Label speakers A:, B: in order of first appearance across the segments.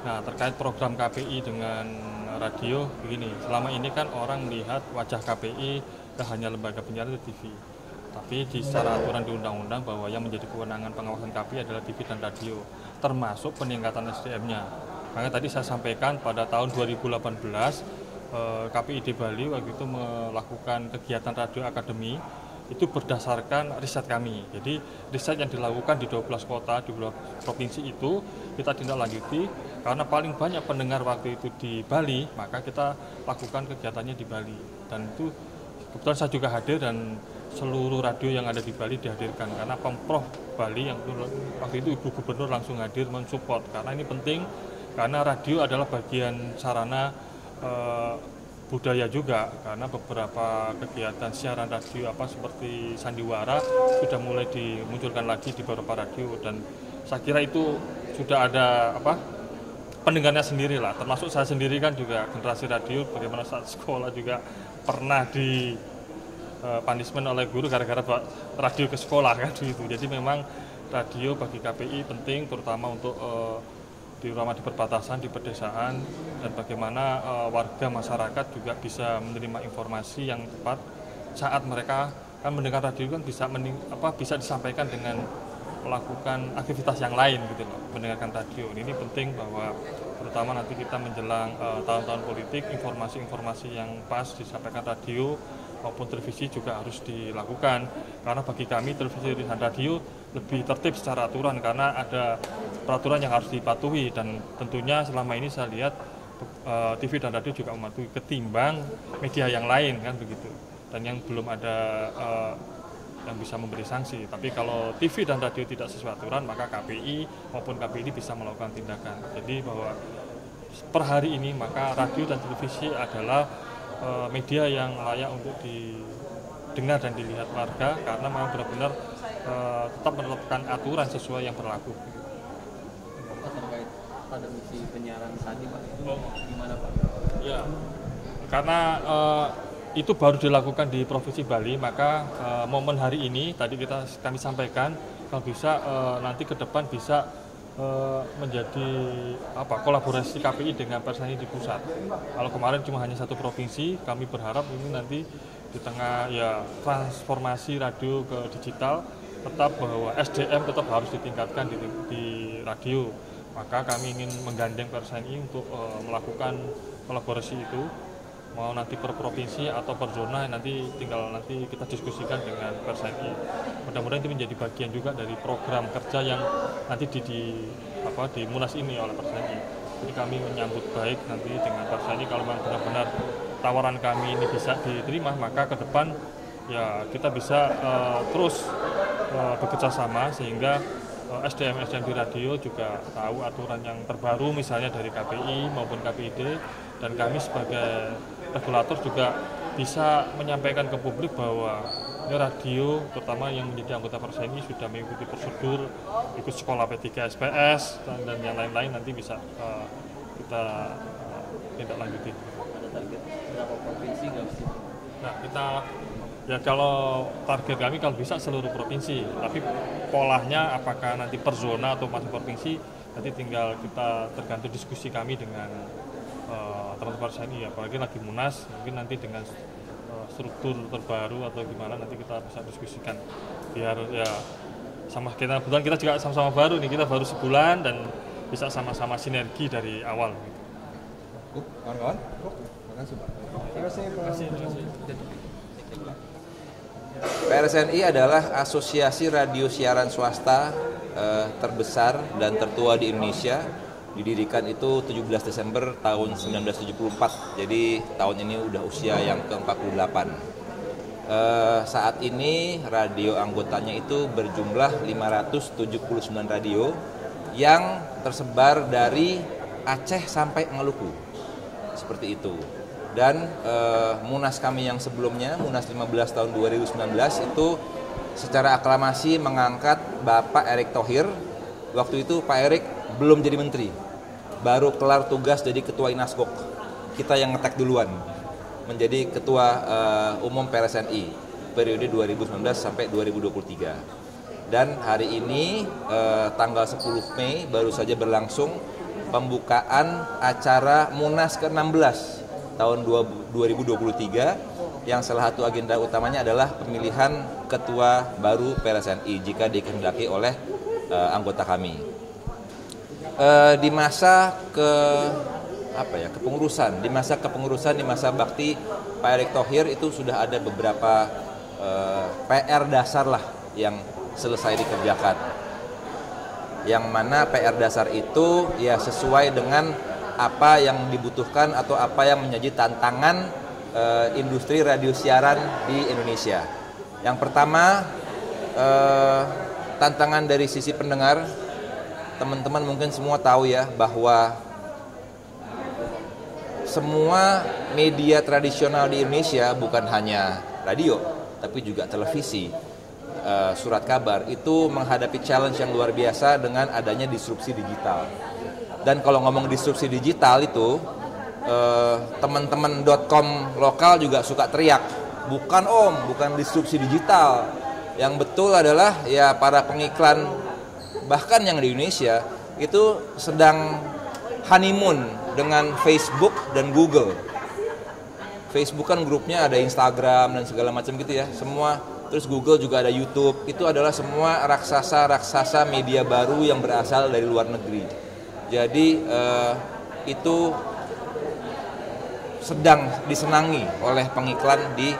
A: Nah, terkait program KPI dengan radio, begini, selama ini kan orang melihat wajah KPI hanya lembaga penyiaran di TV. Tapi di secara aturan di undang-undang bahwa yang menjadi kewenangan pengawasan KPI adalah TV dan radio, termasuk peningkatan SDM-nya. Makanya tadi saya sampaikan pada tahun 2018, KPI di Bali waktu itu melakukan kegiatan radio akademi, itu berdasarkan riset kami. Jadi riset yang dilakukan di 12 kota, di 12 provinsi itu kita tindak lanjuti, karena paling banyak pendengar waktu itu di Bali, maka kita lakukan kegiatannya di Bali. Dan itu kebetulan saya juga hadir dan seluruh radio yang ada di Bali dihadirkan, karena Pemprov Bali yang waktu itu Ibu Gubernur langsung hadir mensupport, karena ini penting, karena radio adalah bagian sarana budaya juga, karena beberapa kegiatan siaran radio seperti sandiwara sudah mulai dimunculkan lagi di beberapa radio, dan saya kira itu sudah ada pendengarnya sendiri lah, termasuk saya sendiri kan juga generasi radio, bagaimana saat sekolah juga pernah di punishment oleh guru gara-gara bawa radio ke sekolah kan gitu. Jadi memang radio bagi KPI penting, terutama untuk terutama di perbatasan, di pedesaan, dan bagaimana warga masyarakat juga bisa menerima informasi yang tepat saat mereka kan mendengar radio, kan bisa disampaikan dengan melakukan aktivitas yang lain gitu loh, mendengarkan radio. Ini penting bahwa terutama nanti kita menjelang tahun-tahun politik, informasi-informasi yang pas disampaikan radio maupun televisi juga harus dilakukan, karena bagi kami televisi dan radio lebih tertib secara aturan karena ada peraturan yang harus dipatuhi, dan tentunya selama ini saya lihat TV dan radio juga mematuhi ketimbang media yang lain kan begitu, dan yang belum ada yang bisa memberi sanksi. Tapi kalau TV dan radio tidak sesuai aturan, maka KPI maupun KPI bisa melakukan tindakan. Jadi bahwa per hari ini maka radio dan televisi adalah media yang layak untuk didengar dan dilihat warga, karena memang benar-benar tetap menerapkan aturan sesuai yang berlaku.
B: Terkait pada misi penyiaran tadi Pak, itu gimana Pak?
A: Ya, karena itu baru dilakukan di Provinsi Bali, maka momen hari ini tadi kami sampaikan, kalau bisa nanti ke depan bisa menjadi kolaborasi KPI dengan persani di pusat. Kalau kemarin cuma hanya satu provinsi, kami berharap ini nanti di tengah transformasi radio ke digital, tetap bahwa SDM tetap harus ditingkatkan di radio. Maka kami ingin menggandeng persani untuk melakukan kolaborasi itu, mau nanti per provinsi atau per zona, nanti kita diskusikan dengan persani. Mudah-mudahan itu menjadi bagian juga dari program kerja yang nanti di Munas ini oleh persani. Jadi kami menyambut baik nanti dengan persani, kalau memang benar-benar tawaran kami ini bisa diterima, maka ke depan ya kita bisa terus bekerja sama sehingga SDM di radio juga tahu aturan yang terbaru, misalnya dari KPI maupun KPID, dan kami sebagai regulator juga bisa menyampaikan ke publik bahwa radio, terutama yang menjadi anggota persani, sudah mengikuti prosedur, ikut sekolah P3 SPS dan yang lain-lain, nanti bisa kita tindak lanjuti.
B: Ada target berapa provinsi nggak sih?
A: Nah, kalau target kami kalau bisa seluruh provinsi, tapi polanya apakah nanti per zona atau masing provinsi, nanti tinggal kita tergantung diskusi kami dengan teman-teman persani, apalagi lagi Munas, mungkin nanti dengan struktur terbaru atau gimana nanti kita bisa diskusikan, biar ya kita kebetulan kita juga sama-sama baru nih, kita baru sebulan dan bisa sama-sama sinergi dari awal.
C: Kawan-kawan, terima kasih Pak. Terima kasih. PRSNI adalah asosiasi radio siaran swasta terbesar dan tertua di Indonesia. Didirikan itu 17 Desember tahun 1974, jadi tahun ini udah usia yang ke-48. Saat ini radio anggotanya itu berjumlah 579 radio yang tersebar dari Aceh sampai Maluku, seperti itu. Dan Munas kami yang sebelumnya, Munas 15 tahun 2019 itu secara aklamasi mengangkat Bapak Erick Thohir. Waktu itu Pak Erick belum jadi menteri, baru kelar tugas jadi ketua Inasgok. Kita yang ngetek duluan menjadi ketua umum PRSNI periode 2019 sampai 2023. Dan hari ini tanggal 10 Mei baru saja berlangsung pembukaan acara Munas ke-16 tahun 2023 yang salah satu agenda utamanya adalah pemilihan ketua baru PRSNI jika dikehendaki oleh anggota kami. Di masa kepengurusan, di masa bakti Pak Erick Thohir itu sudah ada beberapa PR dasar lah yang selesai dikerjakan. Yang mana PR dasar itu ya sesuai dengan apa yang dibutuhkan atau apa yang menjadi tantangan industri radio siaran di Indonesia. Yang pertama, tantangan dari sisi pendengar, teman-teman mungkin semua tahu ya bahwa semua media tradisional di Indonesia, bukan hanya radio, tapi juga televisi, surat kabar, itu menghadapi challenge yang luar biasa dengan adanya disrupsi digital. Dan kalau ngomong disrupsi digital itu, teman-teman .com lokal juga suka teriak, bukan disrupsi digital. Yang betul adalah ya para pengiklan, bahkan yang di Indonesia, itu sedang honeymoon dengan Facebook dan Google. Facebook kan grupnya ada Instagram dan segala macam gitu ya, semua. Terus Google juga ada YouTube. Itu adalah semua raksasa media baru yang berasal dari luar negeri. Jadi itu sedang disenangi oleh pengiklan di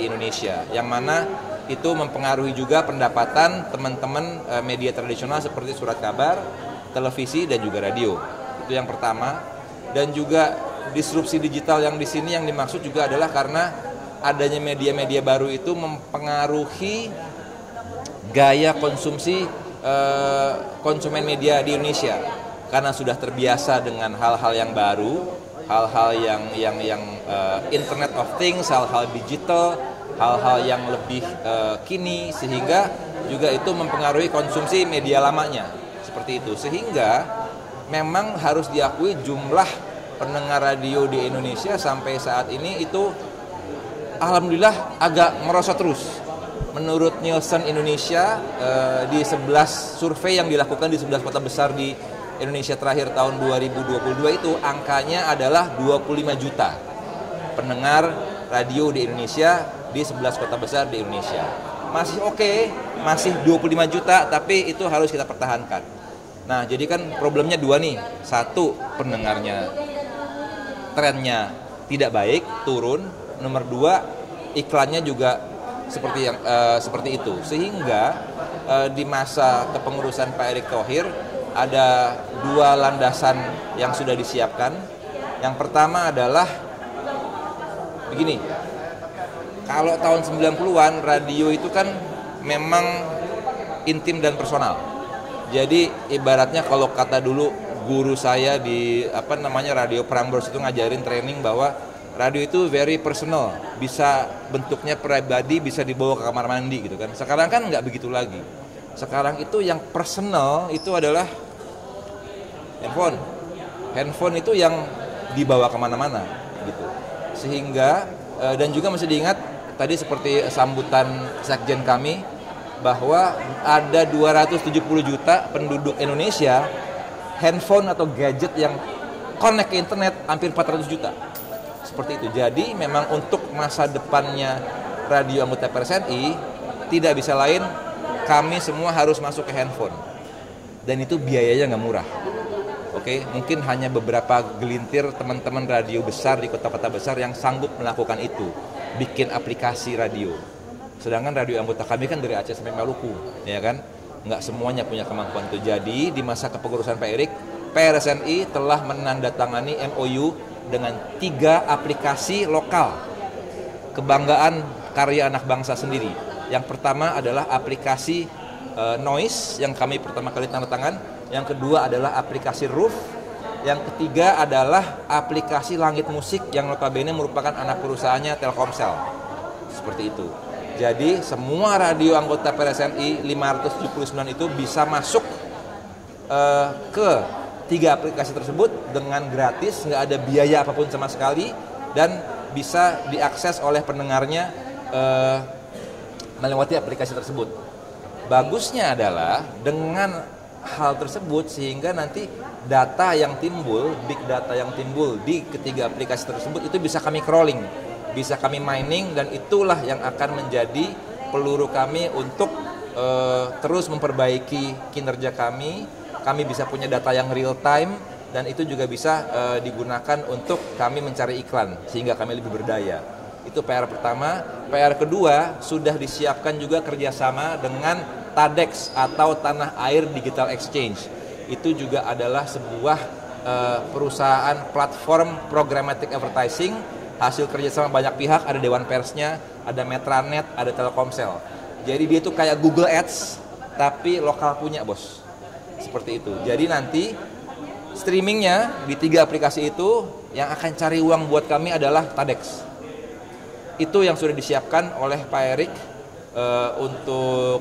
C: Indonesia, yang mana itu mempengaruhi juga pendapatan teman-teman media tradisional seperti surat kabar, televisi, dan juga radio. Itu yang pertama. Dan juga disrupsi digital yang di sini yang dimaksud juga adalah karena adanya media-media baru itu mempengaruhi gaya konsumsi konsumen media di Indonesia, karena sudah terbiasa dengan hal-hal yang baru, hal-hal yang Internet of Things, hal-hal digital, hal-hal yang lebih kini, sehingga juga itu mempengaruhi konsumsi media lamanya seperti itu. Sehingga memang harus diakui jumlah pendengar radio di Indonesia sampai saat ini itu alhamdulillah agak merosot terus. Menurut Nielsen Indonesia, di 11 survei yang dilakukan di 11 kota besar di Indonesia terakhir tahun 2022 itu angkanya adalah 25 juta pendengar radio di Indonesia di 11 kota besar di Indonesia. Masih oke, masih 25 juta, tapi itu harus kita pertahankan. Nah, jadi kan problemnya dua nih. Satu, pendengarnya trennya tidak baik, turun. Nomor dua, iklannya juga seperti itu. Sehingga di masa kepengurusan Pak Erick Thohir ada dua landasan yang sudah disiapkan. Yang pertama adalah begini. Kalau tahun 90-an radio itu kan memang intim dan personal. Jadi ibaratnya kalau kata dulu guru saya di Radio Prambors itu ngajarin training bahwa radio itu very personal, bisa bentuknya pribadi, bisa dibawa ke kamar mandi gitu kan. Sekarang kan nggak begitu lagi. Sekarang itu yang personal itu adalah handphone. Handphone itu yang dibawa kemana-mana gitu. Sehingga dan juga mesti diingat tadi seperti sambutan sekjen kami bahwa ada 270 juta penduduk Indonesia handphone atau gadget yang connect ke internet hampir 400 juta. Seperti itu. Jadi memang untuk masa depannya radio anggota PRSNI tidak bisa lain kami semua harus masuk ke handphone. Dan itu biayanya nggak murah. Oke, mungkin hanya beberapa gelintir teman-teman radio besar di kota-kota besar yang sanggup melakukan itu, bikin aplikasi radio. Sedangkan radio anggota kami kan dari Aceh sampai Maluku, ya kan? Nggak semuanya punya kemampuan itu. Jadi di masa kepengurusan Pak Erick, PRSNI telah menandatangani MOU dengan 3 aplikasi lokal kebanggaan karya anak bangsa sendiri. Yang pertama adalah aplikasi Noise yang kami pertama kali tanda tangan. Yang kedua adalah aplikasi Roof. Yang ketiga adalah aplikasi Langit Musik yang notabene merupakan anak perusahaannya Telkomsel. Seperti itu. Jadi semua radio anggota PRSNI 579 itu bisa masuk ke 3 aplikasi tersebut dengan gratis, nggak ada biaya apapun sama sekali, dan bisa diakses oleh pendengarnya melewati aplikasi tersebut. Bagusnya adalah dengan hal tersebut sehingga nanti data yang timbul, big data yang timbul di ketiga aplikasi tersebut itu bisa kami crawling, bisa kami mining, dan itulah yang akan menjadi peluru kami untuk terus memperbaiki kinerja kami. Kami bisa punya data yang real time, dan itu juga bisa digunakan untuk kami mencari iklan sehingga kami lebih berdaya. Itu PR pertama. PR kedua, sudah disiapkan juga kerjasama dengan TADEX atau Tanah Air Digital Exchange. Itu juga adalah sebuah perusahaan platform programmatic advertising, hasil kerjasama banyak pihak, ada Dewan Persnya, ada Metranet, ada Telkomsel. Jadi dia itu kayak Google Ads, tapi lokal punya, bos. Seperti itu. Jadi nanti streamingnya di 3 aplikasi itu yang akan cari uang buat kami adalah TADEX. Itu yang sudah disiapkan oleh Pak Erik untuk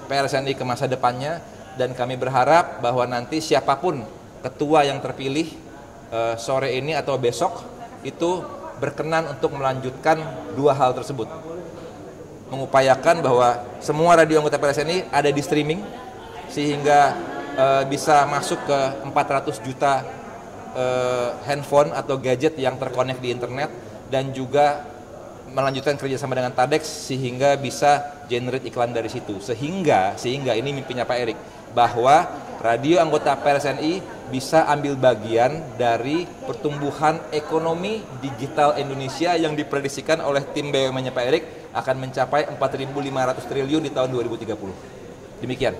C: PRSNI ke masa depannya, dan kami berharap bahwa nanti siapapun ketua yang terpilih sore ini atau besok itu berkenan untuk melanjutkan 2 hal tersebut. Mengupayakan bahwa semua radio anggota PRSNI ada di streaming sehingga bisa masuk ke 400 juta handphone atau gadget yang terkonek di internet, dan juga melanjutkan kerjasama dengan TADEX sehingga bisa generate iklan dari situ. Sehingga ini mimpinya Pak Erik, bahwa radio anggota PRSNI bisa ambil bagian dari pertumbuhan ekonomi digital Indonesia yang diprediksikan oleh tim BUMN-nya Pak Erik akan mencapai 4.500 triliun di tahun 2030. Demikian.